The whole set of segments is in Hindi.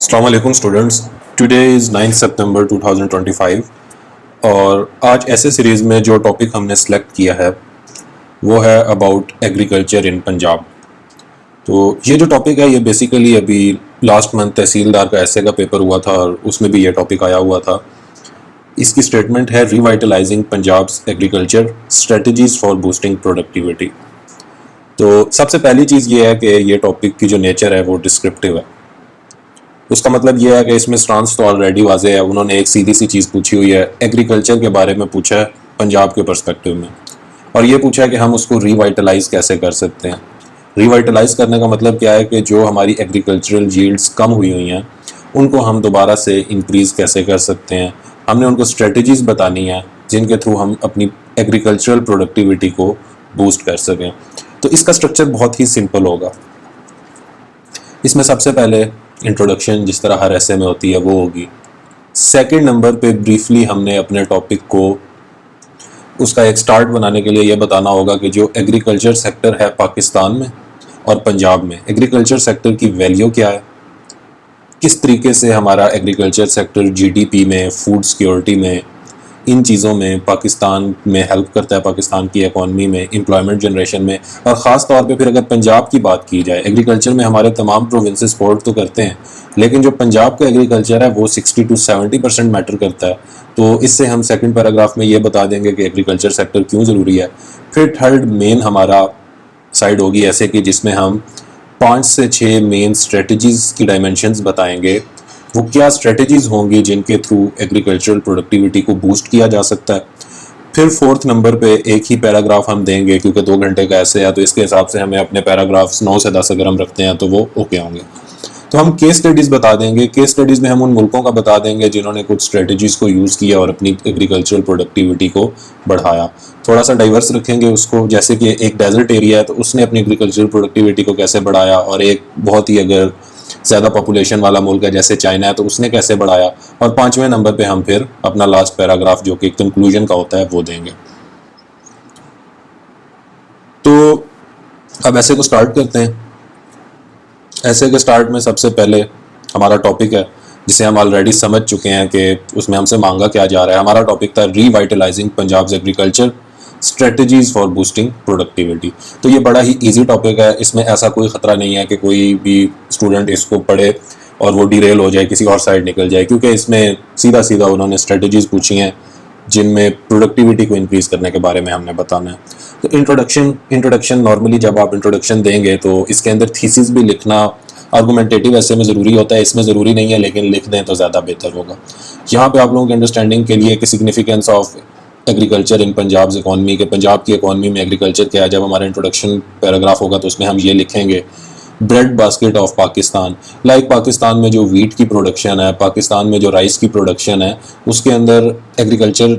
अस्सलाम वालेकुम स्टूडेंट्स। टुडे इज़ 9 सितंबर 2025 और आज ऐसे सीरीज़ में जो टॉपिक हमने सेलेक्ट किया है वो है अबाउट एग्रीकल्चर इन पंजाब। तो ये जो टॉपिक है ये बेसिकली अभी लास्ट मंथ तहसीलदार का ऐसे का पेपर हुआ था और उसमें भी ये टॉपिक आया हुआ था। इसकी स्टेटमेंट है revitalising Punjab's agriculture strategies for boosting productivity. तो सबसे पहली चीज़ ये है कि ये टॉपिक की जो नेचर है वो डिस्क्रिप्टिव है। उसका मतलब ये है कि इसमें स्टांस तो ऑलरेडी वाजे है। उन्होंने एक सीधी सी चीज़ पूछी हुई है, एग्रीकल्चर के बारे में पूछा है पंजाब के पर्सपेक्टिव में, और ये पूछा है कि हम उसको रिवाइटलाइज कैसे कर सकते हैं। रिवाइटलाइज करने का मतलब क्या है कि जो हमारी एग्रीकल्चरल यील्ड्स कम हुई हुई हैं उनको हम दोबारा से इंक्रीज़ कैसे कर सकते हैं। हमने उनको स्ट्रेटजीज़ बतानी है जिनके थ्रू हम अपनी एग्रीकल्चरल प्रोडक्टिविटी को बूस्ट कर सकें। तो इसका स्ट्रक्चर बहुत ही सिंपल होगा। इसमें सबसे पहले इंट्रोडक्शन जिस तरह हर ऐसे में होती है वो होगी। सेकंड नंबर पे ब्रीफली हमने अपने टॉपिक को उसका एक स्टार्ट बनाने के लिए ये बताना होगा कि जो एग्रीकल्चर सेक्टर है पाकिस्तान में और पंजाब में, एग्रीकल्चर सेक्टर की वैल्यू क्या है, किस तरीके से हमारा एग्रीकल्चर सेक्टर जीडीपी में, फूड सिक्योरिटी में, इन चीज़ों में पाकिस्तान में हेल्प करता है, पाकिस्तान की इकॉनमी में, एम्प्लॉयमेंट जनरेशन में। और ख़ास तौर पे फिर अगर पंजाब की बात की जाए, एग्रीकल्चर में हमारे तमाम प्रोविंसेस सपोर्ट तो करते हैं लेकिन जो पंजाब का एग्रीकल्चर है वो 60 to 70% मैटर करता है। तो इससे हम सेकंड पैराग्राफ में ये बता देंगे कि एग्रीकल्चर सेक्टर क्यों ज़रूरी है। फिर थर्ड मेन हमारा साइड होगी ऐसे कि जिसमें हम 5 से 6 मेन स्ट्रेटजीज़ की डायमेंशंस बताएंगे। वो क्या स्ट्रेटजीज़ होंगी जिनके थ्रू एग्रीकल्चरल प्रोडक्टिविटी को बूस्ट किया जा सकता है। फिर फोर्थ नंबर पे एक ही पैराग्राफ हम देंगे क्योंकि 2 घंटे का ऐसे है, तो इसके हिसाब से हमें अपने पैराग्राफ्स 9 से 10 अगर हम रखते हैं तो वो ओके होंगे। तो हम केस स्टडीज़ बता देंगे। केस स्टडीज़ में हम उन मुल्कों का बता देंगे जिन्होंने कुछ स्ट्रेटजीज़ को यूज़ किया और अपनी एग्रीकल्चरल प्रोडक्टिविटी को बढ़ाया। थोड़ा सा डाइवर्स रखेंगे उसको, जैसे कि एक डेजर्ट एरिया है तो उसने अपनी एग्रीकल्चरल प्रोडक्टिविटी को कैसे बढ़ाया, और एक बहुत ही अगर ज़्यादा पॉपुलेशन वाला मुल्क है जैसे चाइना है तो उसने कैसे बढ़ाया। और 5वें नंबर पे हम फिर अपना लास्ट पैराग्राफ जो कि कंक्लूजन का होता है वो देंगे। तो अब ऐसे को स्टार्ट करते हैं। ऐसे के स्टार्ट में सबसे पहले हमारा टॉपिक है जिसे हम ऑलरेडी समझ चुके हैं कि उसमें हमसे मांगा क्या जा रहा है। हमारा टॉपिक था revitalising Punjab agriculture strategies for boosting productivity. तो ये बड़ा ही इजी टॉपिक है, इसमें ऐसा कोई ख़तरा नहीं है कि कोई भी स्टूडेंट इसको पढ़े और वो डिरेल हो जाए, किसी और साइड निकल जाए, क्योंकि इसमें सीधा सीधा उन्होंने स्ट्रेटजीज पूछी हैं जिनमें प्रोडक्टिविटी को इंक्रीज़ करने के बारे में हमने बताना है। तो इंट्रोडक्शन नॉर्मली जब आप इंट्रोडक्शन देंगे तो इसके अंदर थीसिस भी लिखना आर्गूमेंटेटिव ऐसे में ज़रूरी होता है, इसमें ज़रूरी नहीं है लेकिन लिख दें तो ज़्यादा बेहतर होगा। यहाँ पे आप लोगों की अंडरस्टैंडिंग के लिए कि significance of agriculture in Punjab economy के, पंजाब की इकॉनमी में एग्रीकल्चर क्या है, जब हमारा इंट्रोडक्शन पैराग्राफ होगा तो उसमें हम ये लिखेंगे bread basket of Pakistan. Like Pakistan में जो वीट की प्रोडक्शन है, पाकिस्तान में जो राइस की प्रोडक्शन है, उसके अंदर एग्रीकल्चर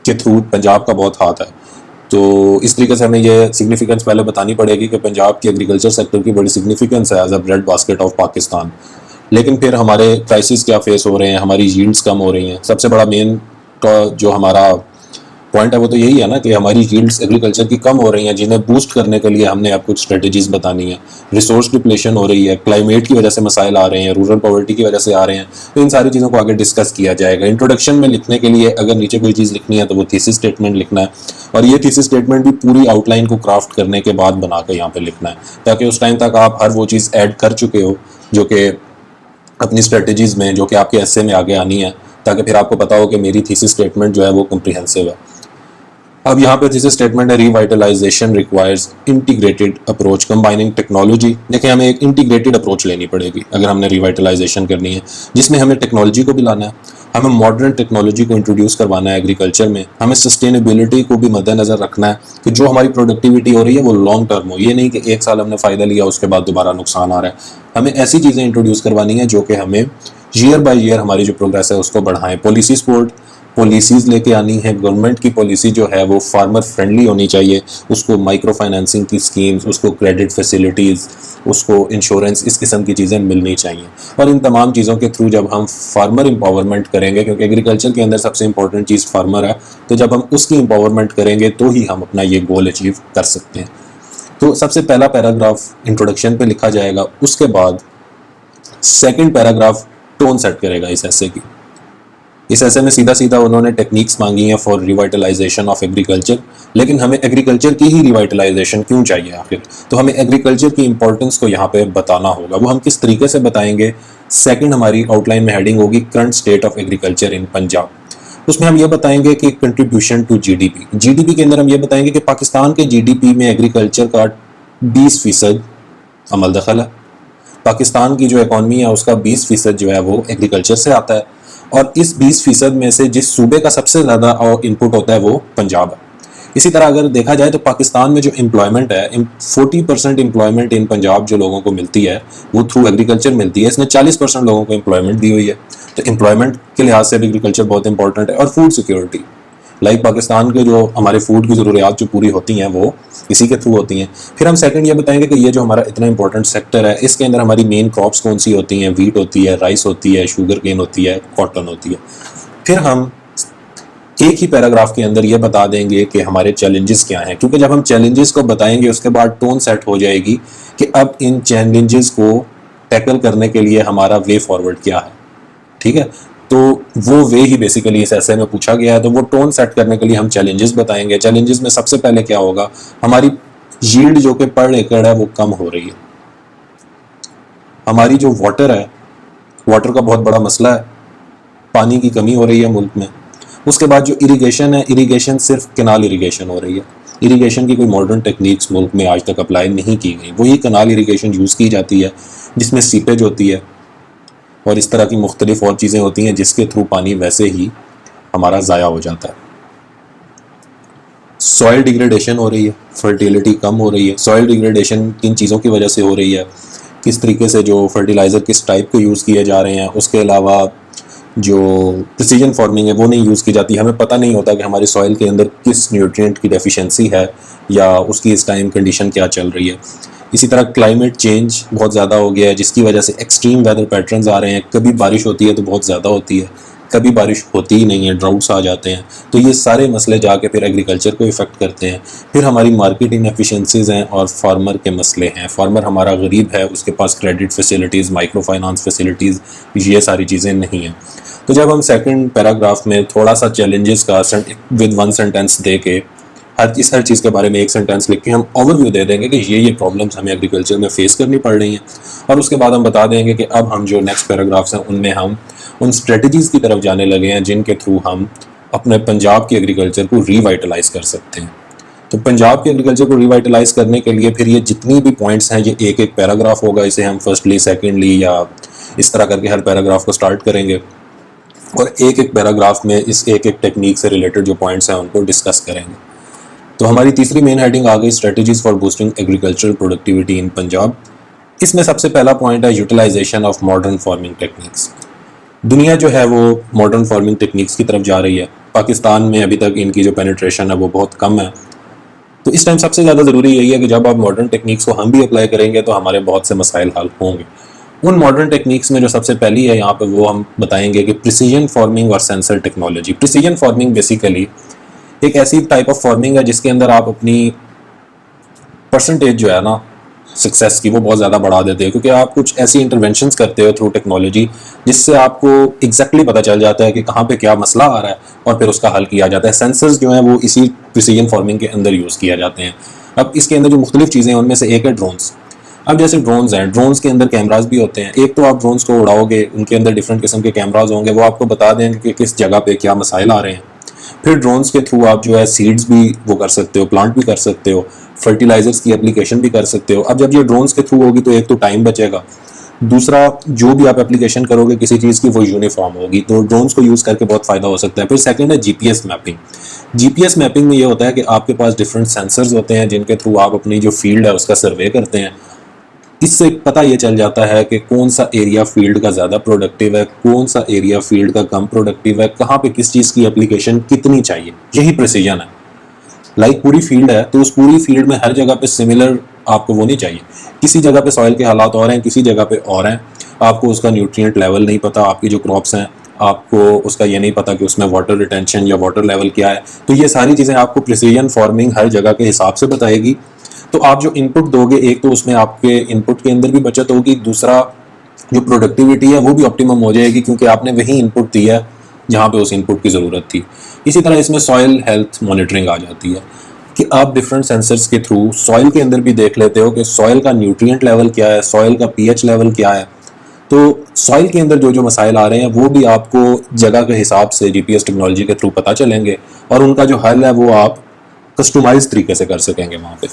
के थ्रू पंजाब का बहुत हाथ है। तो इस तरीके से हमें ये सिग्निफिकेंस पहले बतानी पड़ेगी कि पंजाब की एग्रीकल्चर सेक्टर की बड़ी सिग्निफिकेंस है as a bread basket of Pakistan. लेकिन फिर हमारे क्राइसिस क्या फेस हो रहे हैं, हमारी यील्ड्स कम हो रही हैं। सबसे बड़ा मेन का जो हमारा पॉइंट है वो तो यही है ना कि हमारी यील्ड्स एग्रीकल्चर की कम हो रही हैं, जिन्हें बूस्ट करने के लिए हमने अब कुछ स्ट्रेटजीज बतानी है। रिसोर्स डिप्लेशन हो रही है, क्लाइमेट की वजह से मसाइल आ रहे हैं, रूरल पॉवर्टी की वजह से आ रहे हैं। तो इन सारी चीज़ों को आगे डिस्कस किया जाएगा। इंट्रोडक्शन में लिखने के लिए अगर नीचे कोई चीज़ लिखनी है तो वो थीसिस स्टेटमेंट लिखना है, और ये थीसिस स्टेटमेंट भी पूरी आउटलाइन को क्राफ्ट करने के बाद बना के यहाँ पे लिखना है, ताकि उस टाइम तक आप हर वो चीज़ ऐड कर चुके हो जो कि अपनी स्ट्रेटजीज़ में, जो कि आपके एस्से में आगे आनी है, ताकि फिर आपको पता हो कि मेरी थीसिस स्टेटमेंट जो है वो कम्प्रीहेंसिव है। अब यहाँ पे थीसिस स्टेटमेंट है revitalisation requires integrated approach combining technology. देखिए हमें एक इंटीग्रेटेड अप्रोच लेनी पड़ेगी अगर हमने रिवाइटलाइजेशन करनी है, जिसमें हमें टेक्नोलॉजी को भी लाना है, हमें मॉडर्न टेक्नोलॉजी को इंट्रोड्यूस करवाना है एग्रीकल्चर में, हमें सस्टेनेबिलिटी को भी मद्देनज़र रखना है कि जो हमारी प्रोडक्टिविटी हो रही है वो लॉन्ग टर्म हो। ये नहीं कि एक साल हमने फ़ायदा लिया उसके बाद दोबारा नुकसान आ रहा है। हमें ऐसी चीज़ें इंट्रोड्यूस करवानी है जो कि हमें ईयर बाई ईयर हमारी जो प्रोग्रेस है उसको बढ़ाएं। पॉलिसी सपोर्ट पॉलिसीज़ लेके आनी है। गवर्नमेंट की पॉलिसी जो है वो फार्मर फ्रेंडली होनी चाहिए, उसको माइक्रो फाइनेंसिंग की स्कीम्स, उसको क्रेडिट फैसिलिटीज़, उसको इंश्योरेंस, इस किस्म की चीज़ें मिलनी चाहिए। और इन तमाम चीज़ों के थ्रू जब हम फार्मर एम्पावरमेंट करेंगे, क्योंकि एग्रीकल्चर के अंदर सबसे इंपॉर्टेंट चीज़ फार्मर है, तो जब हम उसकी एम्पावरमेंट करेंगे तो ही हम अपना ये गोल अचीव कर सकते हैं। तो सबसे पहला पैराग्राफ इंट्रोडक्शन पे लिखा जाएगा, उसके बाद सेकंड पैराग्राफ टोन सेट करेगा इस ऐसे की। इस ऐसे में सीधा सीधा उन्होंने टेक्निक्स मांगी हैं फॉर रिवाइटलाइजेशन ऑफ एग्रीकल्चर, लेकिन हमें एग्रीकल्चर की ही रिवाइटलाइजेशन क्यों चाहिए आखिर? तो हमें एग्रीकल्चर की इंपॉर्टेंस को यहाँ पे बताना होगा। वो हम किस तरीके से बताएंगे? सेकंड हमारी आउटलाइन में हेडिंग होगी current state of agriculture in Punjab. उसमें हम ये बताएंगे कि कंट्रीब्यूशन टू जीडीपी, जीडीपी के अंदर हम ये बताएंगे कि पाकिस्तान के जीडीपी में एग्रीकल्चर का 20% अमल दखल है। पाकिस्तान की जो इकॉनमी है उसका 20% जो है वो एग्रीकल्चर से आता है, और इस 20% में से जिस सूबे का सबसे ज़्यादा इनपुट होता है वो पंजाब है। इसी तरह अगर देखा जाए तो पाकिस्तान में जो एम्प्लॉयमेंट है, 40% एम्प्लॉयमेंट इन पंजाब जो लोगों को मिलती है वो थ्रू एग्रीकल्चर मिलती है। इसने 40% लोगों को एम्प्लॉयमेंट दी हुई है। तो एम्प्लॉयमेंट के लिहाज से भी एग्रीकल्चर बहुत इंपॉर्टेंट है। और फूड सिक्योरिटी, लाइक पाकिस्तान के जो हमारे फूड की ज़रूरियात जो पूरी होती हैं वो इसी के थ्रू होती हैं। फिर हम सेकंड ये बताएंगे कि ये जो हमारा इतना इंपॉर्टेंट सेक्टर है इसके अंदर हमारी मेन क्रॉप्स कौन सी होती हैं। वीट होती है, राइस होती है, शुगर केन होती है, कॉटन होती है। फिर हम एक ही पैराग्राफ के अंदर ये बता देंगे कि हमारे चैलेंजेस क्या हैं, क्योंकि जब हम चैलेंजेस को बताएंगे उसके बाद टोन सेट हो जाएगी कि अब इन चैलेंजेस को टैकल करने के लिए हमारा वे फॉरवर्ड क्या है। ठीक है, तो वो वे ही बेसिकली इस ऐसे में पूछा गया है। तो वो टोन सेट करने के लिए हम चैलेंजेस बताएंगे। चैलेंजेस में सबसे पहले क्या होगा, हमारी यील्ड जो कि पर एकड़ है वो कम हो रही है। हमारी जो वाटर है, वाटर का बहुत बड़ा मसला है, पानी की कमी हो रही है मुल्क में। उसके बाद जो इरिगेशन है, इरिगेशन सिर्फ कैनाल इरिगेशन हो रही है। इरिगेशन की कोई मॉडर्न टेक्निक्स मुल्क में आज तक अप्लाई नहीं की गई। वही कैनाल इरिगेशन यूज़ की जाती है जिसमें सीपेज होती है और इस तरह की मुख्तलिफ और चीज़ें होती हैं जिसके थ्रू पानी वैसे ही हमारा ज़ाया हो जाता है। सॉइल डिग्रेडेशन हो रही है, फर्टिलिटी कम हो रही है। सॉइल डिग्रेडेशन किन चीज़ों की वजह से हो रही है, किस तरीके से जो फर्टिलाइज़र किस टाइप के यूज़ किए जा रहे हैं, उसके अलावा जो प्रिसीजन फार्मिंग है वो नहीं यूज़ की जाती। हमें पता नहीं होता कि हमारे सॉइल के अंदर किस न्यूट्रिएंट की डेफिशिएंसी है या उसकी इस टाइम कंडीशन क्या चल रही है। इसी तरह क्लाइमेट चेंज बहुत ज़्यादा हो गया है जिसकी वजह से एक्सट्रीम वेदर पैटर्न्स आ रहे हैं। कभी बारिश होती है तो बहुत ज़्यादा होती है, कभी बारिश होती ही नहीं है, ड्राउट्स आ जाते हैं। तो ये सारे मसले जाके फिर एग्रीकल्चर को इफ़ेक्ट करते हैं। फिर हमारी मार्केट इनएफिशिएंसीज़ हैं और फार्मर के मसले हैं। फार्मर हमारा गरीब है, उसके पास credit facilities, micro finance facilities, ये सारी चीज़ें नहीं हैं। तो जब हम सेकंड पैराग्राफ में थोड़ा सा चैलेंजेस का विद वन सेंटेंस दे के हर चीज़ के बारे में एक सेंटेंस लिख के हम ओवरव्यू दे देंगे कि ये प्रॉब्लम्स हमें एग्रीकल्चर में फेस करनी पड़ रही हैं, और उसके बाद हम बता देंगे कि अब हम जो नेक्स्ट पैराग्राफ्स हैं उनमें हम उन स्ट्रेटजीज़ की तरफ जाने लगे हैं जिनके थ्रू हम अपने पंजाब की एग्रीकल्चर को रिवाइटलाइज कर सकते हैं। तो पंजाब के एग्रीकल्चर को रिवाइटलाइज करने के लिए फिर ये जितनी भी पॉइंट्स हैं ये एक एक पैराग्राफ होगा। इसे हम फर्स्टली, सेकेंडली या इस तरह करके हर पैराग्राफ को स्टार्ट करेंगे और एक एक पैराग्राफ में इस एक एक टेक्निक से रिलेटेड जो पॉइंट्स हैं उनको डिस्कस करेंगे। तो हमारी तीसरी मेन हेडिंग आ गई strategies for boosting agricultural productivity in Punjab. इसमें सबसे पहला पॉइंट है utilization of modern farming techniques. दुनिया जो है वो मॉडर्न फार्मिंग टेक्निक्स की तरफ जा रही है। पाकिस्तान में अभी तक इनकी जो पेनिट्रेशन है वो बहुत कम है। तो इस टाइम सबसे ज़्यादा ज़रूरी यही है कि जब आप मॉडर्न टेक्निक्स को हम भी अप्लाई करेंगे तो हमारे बहुत से मसाइल हल होंगे। उन मॉडर्न टेक्निक्स में जो सबसे पहली है यहाँ पे वो हम बताएंगे कि प्रिसीजन फार्मिंग और sensor technology. Precision farming basically एक ऐसी टाइप ऑफ फार्मिंग है जिसके अंदर आप अपनी परसेंटेज जो है ना सक्सेस की वो बहुत ज़्यादा बढ़ा देते हैं, क्योंकि आप कुछ ऐसी इंटरवेंशंस करते हो थ्रू टेक्नोलॉजी जिससे आपको एग्जैक्टली पता चल जाता है कि कहाँ पे क्या मसला आ रहा है और फिर उसका हल किया जाता है। सेंसर्स जो हैं वो इसी प्रिसीजन फार्मिंग के अंदर यूज़ किया जाते हैं। अब इसके अंदर जो मुख्तलिफ चीज़ें हैं उनमें से एक है ड्रोन्स। अब जैसे ड्रोन्स हैं, ड्रोन्स के अंदर कैमराज भी होते हैं। एक तो आप ड्रोन्स को उड़ाओगे, उनके अंदर डिफरेंट किस्म के कैमराज होंगे, वो आपको बता देंगे कि किस जगह पे क्या मसाइल आ रहे हैं। फिर ड्रोन्स के थ्रू आप जो है सीड्स भी वो कर सकते हो, प्लांट भी कर सकते हो, फर्टिलाइजर्स की एप्लीकेशन भी कर सकते हो। अब जब ये ड्रोन्स के थ्रू होगी तो एक तो टाइम बचेगा, दूसरा जो भी आप एप्लीकेशन करोगे किसी चीज़ की वो यूनिफॉर्म होगी। तो ड्रोन्स को यूज़ करके बहुत फ़ायदा हो सकता है। फिर सेकंड है जीपीएस मैपिंग। जीपीएस मैपिंग में ये होता है कि आपके पास डिफरेंट सेंसर्स होते हैं जिनके थ्रू आप अपनी जो फील्ड है उसका सर्वे करते हैं। इससे पता ये चल जाता है कि कौन सा एरिया फील्ड का ज़्यादा प्रोडक्टिव है, कौन सा एरिया फील्ड का कम प्रोडक्टिव है, कहाँ पे किस चीज़ की एप्लीकेशन कितनी चाहिए। यही प्रिसीजन है। लाइक पूरी फील्ड है तो उस पूरी फील्ड में हर जगह पे सिमिलर आपको वो नहीं चाहिए। किसी जगह पे सॉइल के हालात और हैं, किसी जगह पे और हैं, आपको उसका न्यूट्रिएंट लेवल नहीं पता, आपकी जो क्रॉप्स हैं आपको उसका ये नहीं पता कि उसमें वाटर रिटेंशन या वाटर लेवल क्या है। तो ये सारी चीज़ें आपको प्रिसीजन फार्मिंग हर जगह के हिसाब से बताएगी। तो आप जो इनपुट दोगे, एक तो उसमें आपके इनपुट के अंदर भी बचत होगी, दूसरा जो प्रोडक्टिविटी है वो भी ऑप्टिमम हो जाएगी, क्योंकि आपने वही इनपुट दिया है जहाँ पे उस इनपुट की ज़रूरत थी। इसी तरह इसमें सॉइल हेल्थ मॉनिटरिंग आ जाती है कि आप डिफरेंट सेंसर्स के थ्रू सॉइल के अंदर भी देख लेते हो कि सॉइल का न्यूट्रिएंट लेवल क्या है, सॉइल का पीएच लेवल क्या है। तो सॉइल के अंदर जो जो मसाइल आ रहे हैं वो भी आपको जगह के हिसाब से जीपीएस टेक्नोलॉजी के थ्रू पता चलेंगे, और उनका जो हल है वो आप कस्टमाइज तरीके से कर सकेंगे वहाँ पे।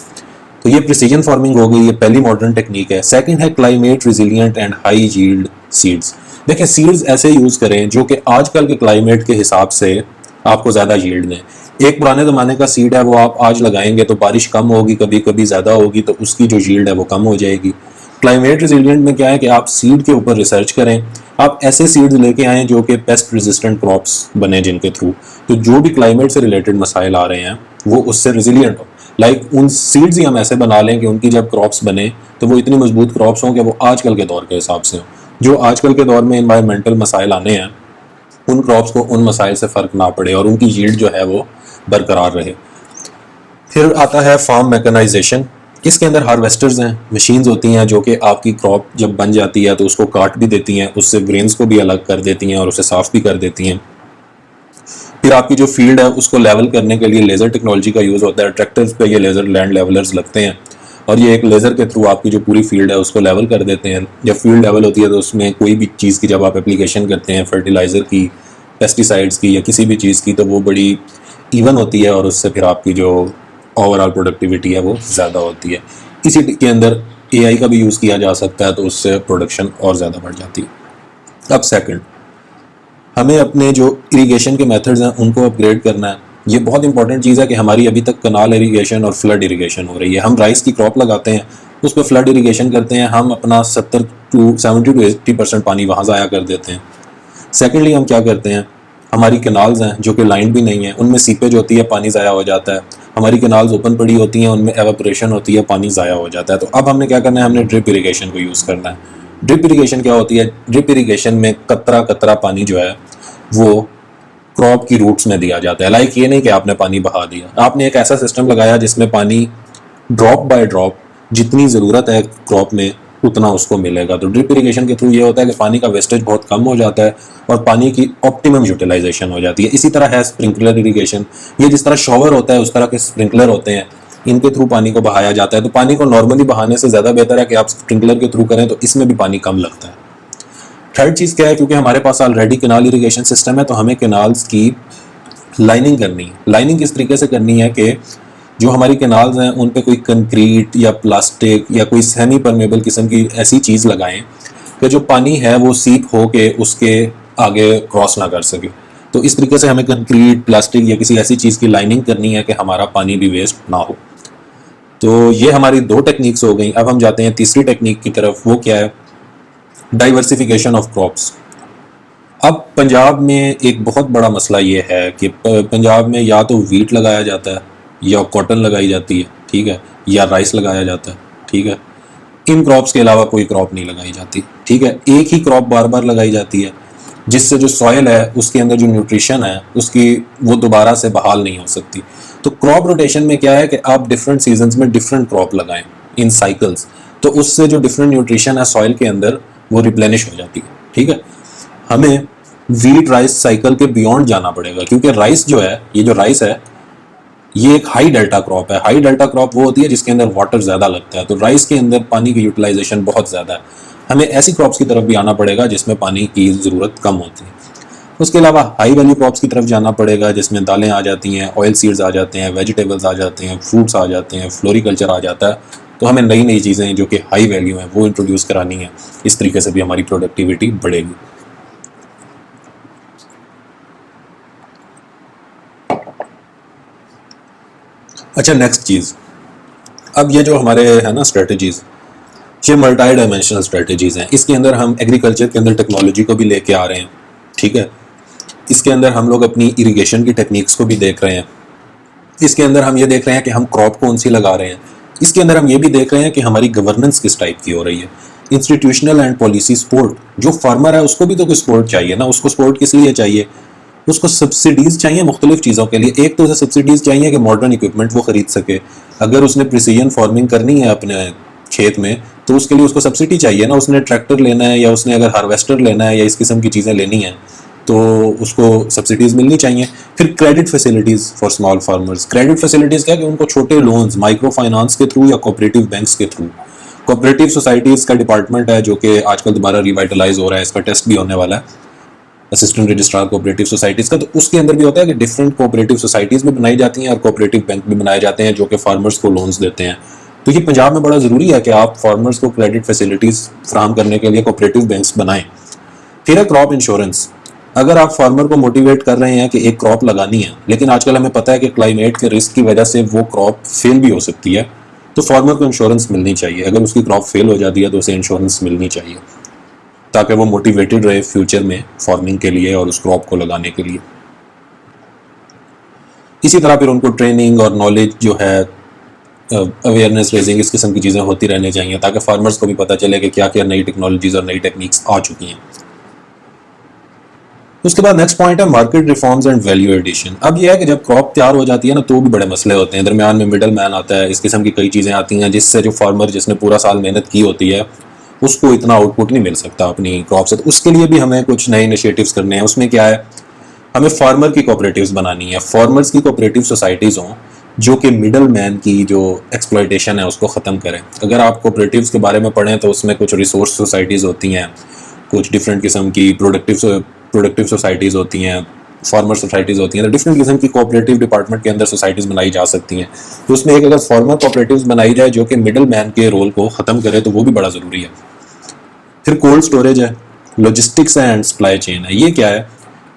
तो ये प्रिसीजन फार्मिंग हो गई, ये पहली मॉडर्न टेक्निक है। सेकंड है climate resilient and high yield seeds. देखिए सीड्स ऐसे यूज़ करें जो कि आजकल के क्लाइमेट के हिसाब से आपको ज़्यादा यील्ड दें। एक पुराने ज़माने का सीड है वो आप आज लगाएंगे तो बारिश कम होगी, कभी कभी ज़्यादा होगी, तो उसकी जो यील्ड है वो कम हो जाएगी। क्लाइमेट रिजिलियंट में क्या है कि आप सीड के ऊपर रिसर्च करें, आप ऐसे सीड्स लेके आएँ जो कि पेस्ट रेजिस्टेंट क्रॉप्स बने, जिनके थ्रू तो जो भी क्लाइमेट से रिलेटेड मसाइल आ रहे हैं वो उससे रेजिलियंट हो। लाइक उन सीड्स ही हम ऐसे बना लें कि उनकी जब क्रॉप्स बने तो वो इतनी मजबूत क्रॉप्स हों कि वो आजकल के दौर के हिसाब से हो। जो आजकल के दौर में इन्वायरमेंटल मसाइल आने हैं उन क्रॉप्स को उन मसाइल से फ़र्क ना पड़े और उनकी यील्ड जो है वो बरकरार रहे। फिर आता है फार्म मैकेनाइजेशन। इसके अंदर हार्वेस्टर्स हैं, मशीन्स होती हैं जो कि आपकी क्रॉप जब बन जाती है तो उसको काट भी देती हैं, उससे ग्रेन्स को भी अलग कर देती हैं और उसे साफ़ भी कर देती हैं। फिर आपकी जो फील्ड है उसको लेवल करने के लिए लेज़र टेक्नोलॉजी का यूज़ होता है। ट्रैक्टर्स पे ये लेज़र लैंड लेवलर्स लगते हैं और ये एक लेज़र के थ्रू आपकी जो पूरी फील्ड है उसको लेवल कर देते हैं। जब फील्ड लेवल होती है तो उसमें कोई भी चीज़ की जब आप एप्लीकेशन करते हैं, फर्टिलाइज़र की, पेस्टिसाइड्स की या किसी भी चीज़ की, तो वो बड़ी इवन होती है और उससे फिर आपकी जो ओवरऑल प्रोडक्टिविटी है वो ज़्यादा होती है। इसी के अंदर एआई का भी यूज़ किया जा सकता है, तो उससे प्रोडक्शन और ज़्यादा बढ़ जाती है। अब सेकंड, हमें अपने जो इरिगेशन के मेथड्स हैं उनको अपग्रेड करना है। ये बहुत इंपॉर्टेंट चीज़ है कि हमारी अभी तक कनाल इरिगेशन और फ्लड इरिगेशन हो रही है। हम राइस की क्रॉप लगाते हैं, उस पर फ्लड इरिगेशन करते हैं, हम अपना 70 to 80% पानी वहाँ ज़ाया कर देते हैं। सेकेंडली हम क्या करते हैं, हमारी कैनाल्स हैं जो कि लाइन भी नहीं है, उनमें सीपेज होती है, पानी ज़ाया हो जाता है। हमारी कैनाल्स ओपन पड़ी होती हैं, उनमें एवापोरेशन होती है, पानी ज़ाया हो जाता है। तो अब हमने क्या करना है, हमने ड्रिप इरिगेशन को यूज़ करना है। ड्रिप इरिगेशन क्या होती है? ड्रिप इरिगेशन में कतरा कतरा पानी जो है वो क्रॉप की रूट्स में दिया जाता है। लाइक ये नहीं कि आपने पानी बहा दिया, आपने एक ऐसा सिस्टम लगाया जिसमें पानी ड्रॉप बाय ड्रॉप जितनी ज़रूरत है क्रॉप में उतना उसको मिलेगा। तो ड्रिप इरिगेशन के थ्रू ये होता है कि पानी का वेस्टेज बहुत कम हो जाता है और पानी की ऑप्टिमम यूटिलाइजेशन हो जाती है। इसी तरह है स्प्रिंकलर इरिगेशन। ये जिस तरह शॉवर होता है उस तरह के स्प्रिंकलर होते हैं, इनके थ्रू पानी को बहाया जाता है। तो पानी को नॉर्मली बहाने से ज़्यादा बेहतर है कि आप स्प्रिंकलर के थ्रू करें, तो इसमें भी पानी कम लगता है। थर्ड चीज़ क्या है, क्योंकि हमारे पास ऑलरेडी कैनाल इरिगेशन सिस्टम है तो हमें कैनाल्स की लाइनिंग करनी है। लाइनिंग किस तरीके से करनी है कि जो हमारी कैनाल्स हैं उन पे कोई कंक्रीट या प्लास्टिक या कोई सेमी परमेबल किस्म की ऐसी चीज़ लगाएं कि जो पानी है वो सीप हो के उसके आगे क्रॉस ना कर सके। तो इस तरीके से हमें कंक्रीट, प्लास्टिक या किसी ऐसी चीज़ की लाइनिंग करनी है कि हमारा पानी भी वेस्ट ना हो। तो ये हमारी दो टेक्निक्स हो गई। अब हम जाते हैं तीसरी टेक्निक की तरफ। वो क्या है? Diversification of crops. अब पंजाब में एक बहुत बड़ा मसला ये है कि पंजाब में या तो वीट लगाया जाता है या कॉटन लगाई जाती है, ठीक है, या राइस लगाया जाता है, ठीक है। इन क्रॉप्स के अलावा कोई क्रॉप नहीं लगाई जाती, ठीक है। एक ही क्रॉप बार बार लगाई जाती है जिससे जो सॉयल है उसके अंदर जो न्यूट्रिशन है उसकी वो दोबारा से बहाल नहीं हो सकती। तो क्रॉप रोटेशन में क्या है कि आप डिफरेंट सीजन्स में डिफरेंट क्रॉप लगाएं इन साइकिल्स, तो उससे जो डिफरेंट न्यूट्रिशन है सॉयल के अंदर वो रिप्लेनिश हो जाती है, ठीक है। हमें वीट राइस साइकिल के बियॉन्ड जाना पड़ेगा, क्योंकि राइस जो है, ये जो राइस है ये एक हाई डेल्टा क्रॉप है। हाई डेल्टा क्रॉप वो होती है जिसके अंदर वाटर ज़्यादा लगता है, तो राइस के अंदर पानी की यूटिलाइजेशन बहुत ज़्यादा है। हमें ऐसी क्रॉप्स की तरफ भी आना पड़ेगा जिसमें पानी की ज़रूरत कम होती है। उसके अलावा हाई वैल्यू क्रॉप्स की तरफ जाना पड़ेगा जिसमें दालें आ जाती हैं, ऑयल सीड्स आ जाते हैं, वेजिटेबल्स आ जाते हैं, फ्रूट्स आ जाते हैं, फ्लोरिकल्चर आ जाता है। तो हमें नई नई चीज़ें जो कि हाई वैल्यू हैं वो इंट्रोड्यूस करानी है। इस तरीके से भी हमारी प्रोडक्टिविटी बढ़ेगी। अच्छा, नेक्स्ट चीज़, अब ये जो हमारे है ना स्ट्रेटजीज़, ये मल्टी डायमेंशनल स्ट्रेटजीज़ हैं। इसके अंदर हम एग्रीकल्चर के अंदर टेक्नोलॉजी को भी लेके आ रहे हैं, ठीक है। इसके अंदर हम लोग अपनी इरिगेशन की टेक्निक्स को भी देख रहे हैं। इसके अंदर हम ये देख रहे हैं कि हम क्रॉप कौन सी लगा रहे हैं। इसके अंदर हम ये भी देख रहे हैं कि हमारी गवर्नेंस किस टाइप की हो रही है। इंस्टीट्यूशनल एंड पॉलिसी सपोर्ट, जो फार्मर है उसको भी तो कोई सपोर्ट चाहिए ना। उसको सपोर्ट किस लिए चाहिए? उसको सब्सिडीज़ चाहिए मुख्तलिफ चीज़ों के लिए। एक तो उसे सब्सिडीज़ चाहिए कि मॉडर्न इक्विपमेंट वो ख़रीद सके। अगर उसने प्रिसीजन फार्मिंग करनी है अपने खेत में, तो उसके लिए उसको सब्सिडी चाहिए ना। उसने ट्रैक्टर लेना है या उसने अगर हार्वेस्टर लेना है या इस किस्म की चीज़ें लेनी है तो उसको सब्सिडीज़ मिलनी चाहिए। फिर credit facilities for small farmers. Credit facilities क्या है कि उनको छोटे लोन्स माइक्रो फाइनेंस के थ्रू या कोऑपरेटिव बैंक्स के थ्रू, कोऑपरेटिव सोसाइटीज़ का डिपार्टमेंट है जो कि आजकल दोबारा रिवाइटलाइज हो रहा है, इसका टेस्ट भी होने वाला है असिस्टेंट रजिस्ट्रार कोऑपरेटिव सोसाइटीज़ का। तो उसके अंदर भी होता है कि डिफरेंट कोऑपरेटिव सोसाइटीज़ भी बनाई जाती हैं और कोऑपरेटिव बैंक भी बनाए जाते हैं जो कि फार्मर्स को लोन्स देते हैं। तो ये पंजाब में बड़ा ज़रूरी है कि आप फार्मर्स को क्रेडिट फैसिलिटीज़ फ्राहम करने के लिए कोऑपरेटिव बैंक्स बनाएं। फिर है क्रॉप इंश्योरेंस। अगर आप फार्मर को मोटिवेट कर रहे हैं कि एक क्रॉप लगानी है, लेकिन आजकल हमें पता है कि क्लाइमेट के रिस्क की वजह से वो क्रॉप फेल भी हो सकती है, तो फार्मर को इंश्योरेंस मिलनी चाहिए। अगर उसकी क्रॉप फेल हो जाती है तो उसे इंश्योरेंस मिलनी चाहिए ताकि वो मोटिवेटेड रहे फ्यूचर में फार्मिंग के लिए और उस क्रॉप को लगाने के लिए। इसी तरह फिर उनको ट्रेनिंग और नॉलेज जो है, अवेयरनेस रेजिंग, इस किस्म की चीज़ें होती रहनी चाहिए ताकि फार्मर्स को भी पता चले कि क्या क्या नई टेक्नोलॉजीज़ और नई टेक्निक्स आ चुकी हैं। उसके बाद नेक्स्ट पॉइंट है market reforms and value addition. अब यह है कि जब क्रॉप तैयार हो जाती है ना तो भी बड़े मसले होते हैं, दरमियान में मिडल मैन आता है, इस किस्म की कई चीज़ें आती हैं जिससे जो फार्मर जिसने पूरा साल मेहनत की होती है उसको इतना आउटपुट नहीं मिल सकता अपनी क्रॉप से। तो उसके लिए भी हमें कुछ नए इनिशिएटिव्स करने हैं। उसमें क्या है, हमें फार्मर की कोऑपरेटिव्स बनानी है, फार्मर्स की कोऑपरेटिव सोसाइटीज़ हों जो कि मिडल मैन की जो एक्सप्लॉयटेशन है उसको ख़त्म करें। अगर आप कोऑपरेटिव्स के बारे में पढ़ें तो उसमें कुछ रिसोर्स सोसाइटीज़ होती हैं, कुछ डिफरेंट किस्म की प्रोडक्टिव सोसाइटीज़ होती हैं, फार्मर सोसाइटीज़ होती हैं। तो डिफरेंट किस्म की कोऑपरेटिव डिपार्टमेंट के अंदर सोसाइटीज़ बनाई जा सकती हैं। तो उसमें एक अगर फार्मर कोऑपरेटिव्स बनाई जाए जो कि मिडल मैन के रोल को ख़त्म करे तो वो भी बड़ा ज़रूरी है। फिर कोल्ड स्टोरेज है, लॉजिस्टिक्स एंड सप्लाई चेन है। ये क्या है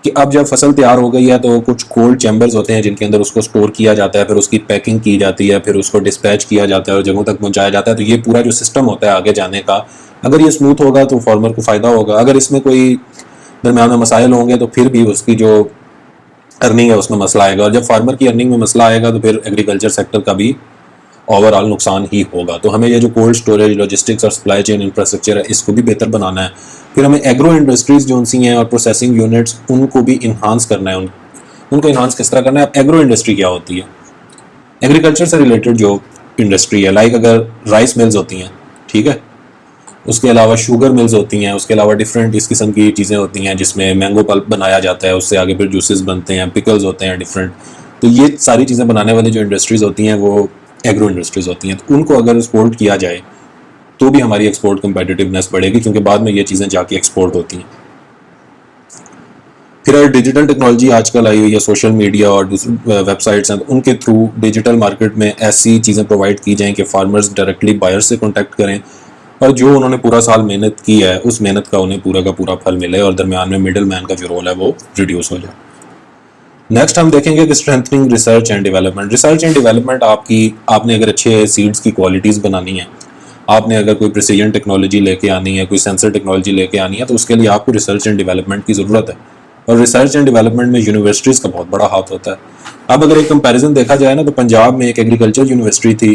कि अब जब फसल तैयार हो गई है तो कुछ कोल्ड चैम्बर्स होते हैं जिनके अंदर उसको स्टोर किया जाता है, फिर उसकी पैकिंग की जाती है, फिर उसको डिस्पैच किया जाता है और जगहों तक पहुंचाया जाता है। तो ये पूरा जो सिस्टम होता है आगे जाने का, अगर ये स्मूथ होगा तो फार्मर को फ़ायदा होगा। अगर इसमें कोई दरमियान में मसाइल होंगे तो फिर भी उसकी जो अर्निंग है उसमें मसला आएगा, और जब फार्मर की अर्निंग में मसला आएगा तो फिर एग्रीकल्चर सेक्टर का भी ओवरऑल नुकसान ही होगा। तो हमें ये जो कोल्ड स्टोरेज, लॉजिस्टिक्स और सप्लाई चेन इंफ्रास्ट्रक्चर है इसको भी बेहतर बनाना है। फिर हमें एग्रो इंडस्ट्रीज जो सी हैं और प्रोसेसिंग यूनिट्स उनको भी इन्हांस करना है। उनको इन्हांस किस तरह करना है? अब एग्रो इंडस्ट्री क्या होती है? एग्रीकल्चर से रिलेटेड जो इंडस्ट्री है, लाइक अगर राइस मिल्स होती हैं, ठीक है, उसके अलावा शुगर मिल्स होती हैं, उसके अलावा डिफरेंट इस किस्म की चीज़ें होती हैं जिसमें मैंगो पल्प बनाया जाता है, उससे आगे फिर जूसेस बनते हैं, पिकल्स होते हैं डिफरेंट। तो ये सारी चीज़ें बनाने वाली जो इंडस्ट्रीज़ होती हैं वो एग्रो इंडस्ट्रीज़ होती हैं। तो उनको अगर एक्सपोर्ट किया जाए तो भी हमारी एक्सपोर्ट कंपेटिटिवनेस बढ़ेगी, क्योंकि बाद में ये चीज़ें जाके एक्सपोर्ट होती हैं। फिर डिजिटल टेक्नोलॉजी आजकल आई हुई है, सोशल मीडिया और दूसरी वेबसाइट्स हैं, तो उनके थ्रू डिजिटल मार्केट में ऐसी चीज़ें प्रोवाइड की जाएँ कि फार्मर्स डायरेक्टली बायर से कॉन्टैक्ट करें और जो उन्होंने पूरा साल मेहनत की है उस मेहनत का उन्हें पूरा का पूरा फल मिले और दरमियान में मिडल मैन का जो रोल है वो रिड्यूस हो जाए। नेक्स्ट हम देखेंगे कि strengthening research and development. Research and development आपने अगर अच्छे सीड्स की क्वालिटीज़ बनानी है, आपने अगर कोई प्रिसीजन टेक्नोलॉजी लेके आनी है, कोई सेंसर टेक्नोलॉजी लेके आनी है, तो उसके लिए आपको रिसर्च एंड डेवलपमेंट की ज़रूरत है। और रिसर्च एंड डेवलपमेंट में यूनिवर्सिटीज़ का बहुत बड़ा हाथ होता है। अब अगर एक कंपैरिजन देखा जाए ना, तो पंजाब में एक एग्रीकल्चर यूनिवर्सिटी थी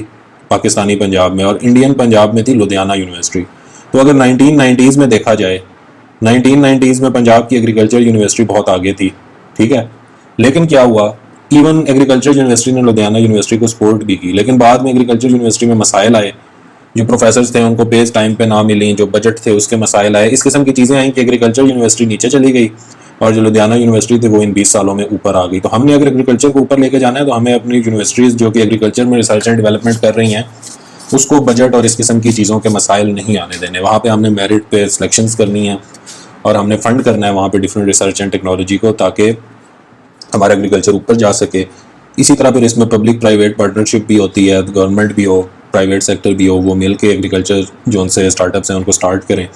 पाकिस्तानी पंजाब में, और इंडियन पंजाब में थी लुधियाना यूनिवर्सिटी। तो अगर 1990s में देखा जाए, 1990s में पंजाब की एग्रीकल्चर यूनिवर्सिटी बहुत आगे थी, ठीक है। लेकिन क्या हुआ, इवन एग्रीकल्चर यूनिवर्सिटी ने लुधियाना यूनिवर्सिटी को सपोर्ट भी की, लेकिन बाद में एग्रीकल्चर यूनिवर्सिटी में मसाइल आए, जो प्रोफेसर्स थे उनको पेज टाइम पे ना मिली, जो बजट थे उसके मसाइल आए, इस किस्म की चीज़ें आई कि एग्रीकल्चर यूनिवर्सिटी नीचे चली गई और जो लुधियाना यूनिवर्सिटी थी वो इन 20 सालों में ऊपर आ गई। तो हमने अगर एग्रीकल्चर को ऊपर लेके जाना है तो हमें अपनी यूनिवर्सिटीज़ जो कि एग्रीकल्चर में रिसर्च एंड डेवलपमेंट कर रही हैं उसको बजट और इस किस्म की चीज़ों के मसाइल नहीं आने देने। वहाँ पे हमने मेरिट पे सिलेक्शंस करनी है और हमने फंड करना है वहाँ पे डिफरेंट रिसर्च एंड टेक्नोलॉजी को, ताकि हमारा एग्रीकल्चर ऊपर जा सके। इसी तरह फिर इसमें पब्लिक प्राइवेट पार्टनरशिप भी होती है, गवर्नमेंट भी हो, प्राइवेट सेक्टर भी हो, वो मिल के एग्रीकल्चर जो उनसे स्टार्टअप्स हैं उनको स्टार्ट करें।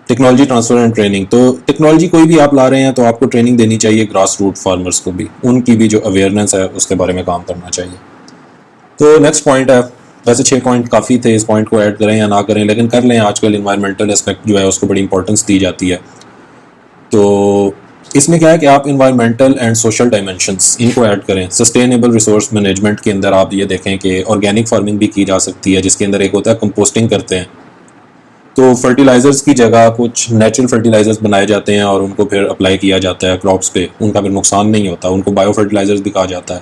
टेक्नोलॉजी ट्रांसफर एंड ट्रेनिंग, तो टेक्नोलॉजी कोई भी आप ला रहे हैं तो आपको ट्रेनिंग देनी चाहिए ग्रास रूट फार्मर्स को भी, उनकी भी जो अवेयरनेस है उसके बारे में काम करना चाहिए। तो नेक्स्ट पॉइंट है, वैसे 6 पॉइंट काफ़ी थे, इस पॉइंट को ऐड करें या ना करें लेकिन कर लें। आजकल इन्वायरमेंटल एस्पेक्ट जो है उसको बड़ी इंपॉर्टेंस दी जाती है। तो इसमें क्या है कि आप इन्वायरमेंटल एंड सोशल डायमेंशंस इनको ऐड करें। सस्टेनेबल रिसोर्स मैनेजमेंट के अंदर आप ये देखें कि ऑर्गेनिक फार्मिंग भी की जा सकती है, जिसके अंदर एक होता है कंपोस्टिंग करते हैं, तो फर्टिलाइज़र्स की जगह कुछ नेचुरल फर्टिलाइज़र्स बनाए जाते हैं और उनको फिर अप्लाई किया जाता है क्रॉप्स पे, उनका फिर नुकसान नहीं होता, उनको बायो फर्टिलाइज़र्स भी कहा जाता है।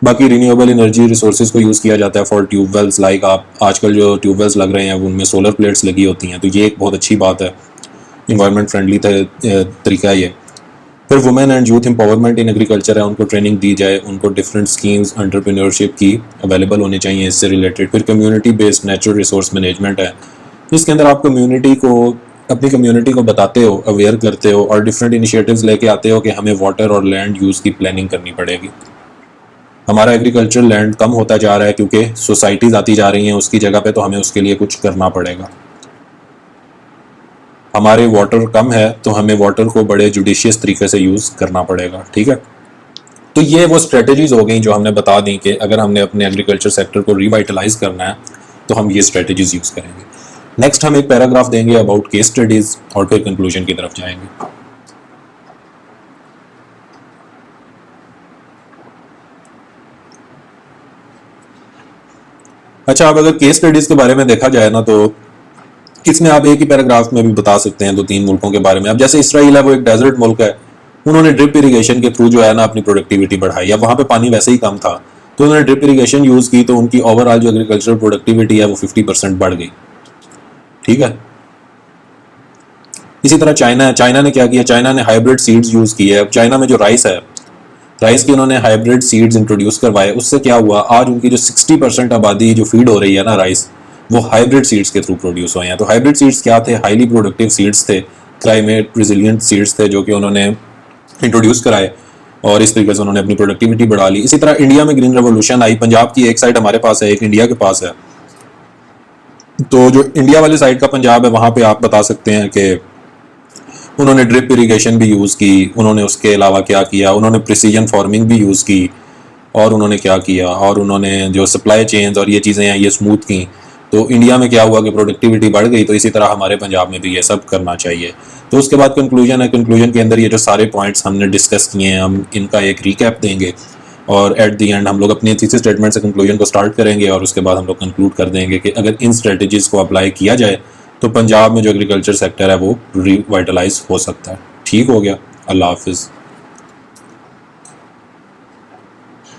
बाकी रिन्यूएबल एनर्जी रिसोर्सेज को यूज़ किया जाता है फॉर ट्यूबवेल्स, लाइक आप आजकल जो ट्यूबवेल्स लग रहे हैं उनमें सोलर प्लेट्स लगी होती हैं, तो ये एक बहुत अच्छी बात है, इन्वायरमेंट फ्रेंडली तरीका है ये। फिर women and youth empowerment in agriculture है, उनको ट्रेनिंग दी जाए, उनको डिफरेंट स्कीम्स एंटरप्रेन्योरशिप की अवेलेबल होनी चाहिए इससे रिलेटेड। फिर community based natural resource management है, जिसके अंदर आप कम्युनिटी को, अपनी कम्युनिटी को बताते हो, अवेयर करते हो और डिफरेंट इनिशिएटिव्स लेके आते हो कि हमें वाटर और लैंड यूज़ की प्लानिंग करनी पड़ेगी। हमारा एग्रीकल्चर लैंड कम होता जा रहा है क्योंकि सोसाइटीज़ आती जा रही हैं उसकी जगह पे, तो हमें उसके लिए कुछ करना पड़ेगा। हमारे वाटर कम है तो हमें वाटर को बड़े जुडिशियस तरीके से यूज़ करना पड़ेगा, ठीक है। तो ये वो स्ट्रेटजीज हो गई जो हमने बता दी कि अगर हमने अपने एग्रीकल्चर सेक्टर को रिवाइटलाइज करना है तो हम ये स्ट्रेटजीज यूज़ करेंगे। नेक्स्ट हम एक पैराग्राफ देंगे अबाउट केस स्टडीज़ और फिर कंक्लूजन की तरफ जाएंगे। अच्छा, अब अगर केस स्टडीज़ के बारे में देखा जाए ना, तो इसमें आप एक ही पैराग्राफ में भी बता सकते हैं 2-3 मुल्कों के बारे में। अब जैसे इसराइल है, वो एक डेजर्ट मुल्क है, उन्होंने ड्रिप इरिगेशन के थ्रू जो है ना अपनी प्रोडक्टिविटी बढ़ाई। अब वहाँ पे पानी वैसे ही कम था तो उन्होंने ड्रिप इरिगेशन यूज़ की, तो उनकी ओवरऑल जो एग्रीकल्चरल प्रोडक्टिविटी है वो 50% बढ़ गई, ठीक है। इसी तरह चाइना है, चाइना ने क्या किया, चाइना ने हाइब्रिड सीड्स यूज़ की है। अब चाइना में जो राइस है, राइस की उन्होंने हाइब्रिड सीड्स इंट्रोड्यूस करवाए, उससे क्या हुआ, आज उनकी जो 60% आबादी जो फीड हो रही है ना राइस, वो हाइब्रिड सीड्स के थ्रू प्रोड्यूस हुए हैं। तो हाइब्रिड सीड्स क्या थे, हाईली प्रोडक्टिव सीड्स थे, क्लाइमेट रिजिलियंट सीड्स थे, जो कि उन्होंने इंट्रोड्यूस कराए और इस तरीके से उन्होंने अपनी प्रोडक्टिविटी बढ़ा ली। इसी तरह इंडिया में ग्रीन रेवोल्यूशन आई, पंजाब की एक साइड हमारे पास है, एक इंडिया के पास है। तो जो इंडिया वाले साइड का पंजाब है, वहाँ पे आप बता सकते हैं कि उन्होंने ड्रिप इरिगेशन भी यूज़ की, उन्होंने उसके अलावा क्या किया, उन्होंने प्रिसीजन फार्मिंग भी यूज़ की, और उन्होंने क्या किया, और उन्होंने जो सप्लाई चेन्स और ये चीज़ें हैं ये स्मूथ की। तो इंडिया में क्या हुआ कि प्रोडक्टिविटी बढ़ गई, तो इसी तरह हमारे पंजाब में भी ये सब करना चाहिए। तो उसके बाद कंक्लूजन है, कंक्लूजन के अंदर ये जो सारे पॉइंट्स हमने डिस्कस किए हैं, हम इनका एक रिकैप देंगे और एट दी एंड हम लोग अपनी थीसिस स्टेटमेंट से कंक्लूजन को स्टार्ट करेंगे और उसके बाद हम लोग कंक्लूड कर देंगे कि अगर इन स्ट्रेटजीज़ को अप्लाई किया जाए तो पंजाब में जो एग्रीकल्चर सेक्टर है वो रिवाइटलाइज हो सकता है। ठीक हो गया, अल्लाह हाफिज़।